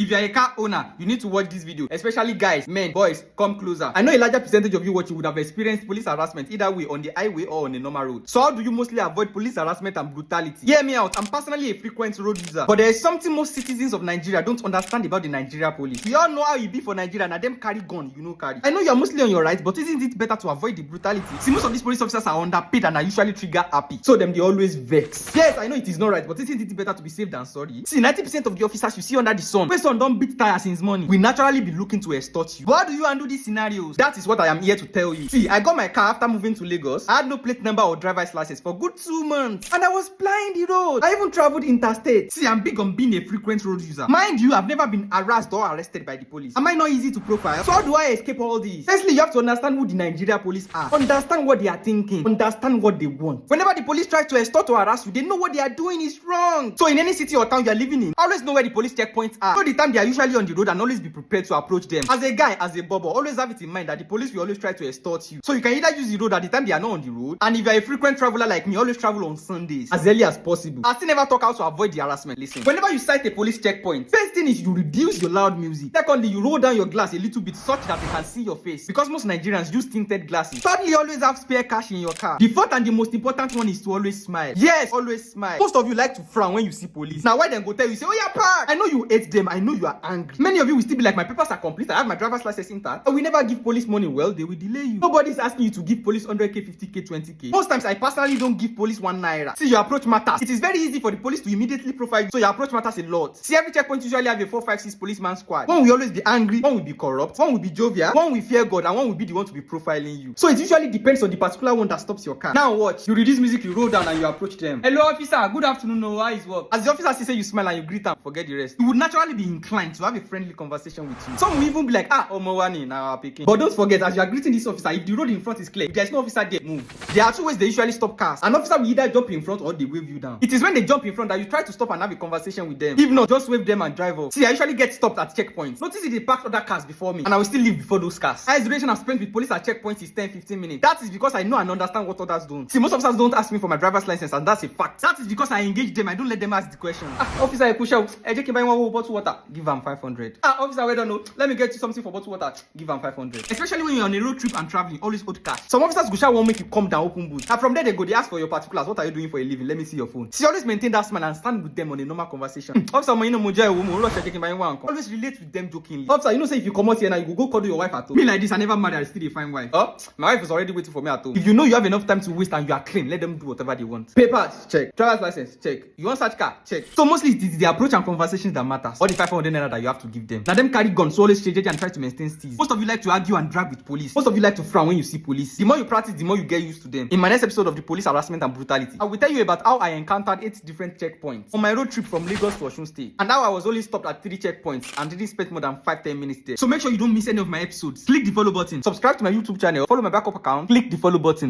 If you are a car owner, you need to watch this video, especially guys, men, boys, come closer. I know a larger percentage of you watching would have experienced police harassment either way on the highway or on a normal road. So how do you mostly avoid police harassment and brutality? Hear me out, I'm personally a frequent road user, but there is something most citizens of Nigeria don't understand about the Nigeria police. We all know how it be for Nigeria, and them carry gun, you know carry. I know you're mostly on your right, but isn't it better to avoid the brutality? See, most of these police officers are underpaid and are usually trigger happy, so them they always vex. Yes, I know it is not right, but isn't it better to be safe than sorry? See, 90% of the officers you see under the sun, when sun don't beat tire since morning, will naturally be looking to extort you. But how do you handle these scenarios? That is what I am here to tell you. See, I got my car after moving to Lagos. I had no plate number or driver's license for good 2 months, and I was plying the road. I even traveled interstate. See, I'm big on being a frequent road user. Mind you, I've never been harassed or arrested by the police. Am I not easy to profile? So how do I escape all this? Firstly, you have to understand who the Nigeria police are. Understand what they are thinking. Understand what they want. Whenever the police try to extort or harass you, they know what they are doing is wrong. So in any city or town you are living in, always know where the police checkpoints are. So the time they are usually on the road, and always be prepared to approach them. As a guy, as a bubble, always have it in mind that the police will always try to extort you. So you can either use the road at the time they are not on the road, and if you are a frequent traveler like me, always travel on Sundays as early as possible. I still never talk how to avoid the harassment. Listen, whenever you sight a police checkpoint, first thing is you reduce your loud music. Secondly, you roll down your glass a little bit such that they can see your face, because most Nigerians use tinted glasses. Thirdly, always have spare cash in your car. The fourth and the most important one is to always smile. Yes, always smile. Most of you like to frown when you see police. Now why then go tell you, say, oh yeah, park. I know you hate them, I know you are angry. Many of you will still be like, my papers are complete, I have my driver's license intact, and we never give police money. Well, they will delay you. Nobody's asking you to give police 100k, 50k, 20k. Most times I personally don't give police 1 naira. See, your approach matters. It is very easy for the police to immediately profile you, so your approach matters a lot. See, every checkpoint usually have a 4, 5, 6 policeman squad. One will always be angry, one will be corrupt, one will be jovial, one will fear God, and one will be the one to be profiling you. So it usually depends on the particular one that stops your car. Now watch, you reduce music, you roll down, and you approach them. Hello officer, good afternoon, no, how is work? As the officer say you smile and you greet and forget the rest, you would naturally be inclined to have a friendly conversation with you. Some will even be like, Omowani, now picking. But don't forget, as you are greeting this officer, if the road in front is clear, if there is no officer there, move. There are 2 ways they usually stop cars. An officer will either jump in front or they wave you down. It is when they jump in front that you try to stop and have a conversation with them. If not, just wave them and drive off. See, I usually get stopped at checkpoints. Notice they parked other cars before me, and I will still leave before those cars. Highest duration I've spent with police at checkpoints is 10-15 minutes. That is because I know and understand what others don't. See, most officers don't ask me for my driver's license, and that's a fact. That is because I engage them. I don't let them ask the question. Officer, I push out. I can buy 1 bottle water. Give them 500. Officer, wait, don't know. Let me get you something for bottle water. Give them 500. Especially when you're on a road trip and traveling, always hold cash. Some officers go shall won't make you come down open boot. And from there they go, they ask for your particulars. What are you doing for a living? Let me see your phone. See, always maintain that smile and stand with them on a normal conversation. Officer, you know, always relate with them jokingly. Officer, you know, say if you come out here now, you go call your wife at home. Me like this, I never married, I still a fine wife. Oh, my wife is already waiting for me at home. If you know you have enough time to waste and you are clean, let them do whatever they want. Papers, check. Driver's license, check. You want search car, check. So mostly it is the approach and conversations that matters. Or the 500 naira that you have to give them. Now them carry guns, so always change and try to maintain steeze. Most of you like to argue and drag with police. Most of you like to frown when you see police. The more you practice, the more you get used to them. In my next episode of the police harassment and brutality, I will tell you about how I encountered 8 different checkpoints on my road trip from Lagos to Osun State, and how I was only stopped at 3 checkpoints and didn't spend more than 5-10 minutes there. So make sure you don't miss any of my episodes. Click the follow button, subscribe to my YouTube channel, follow my backup account, click the follow button.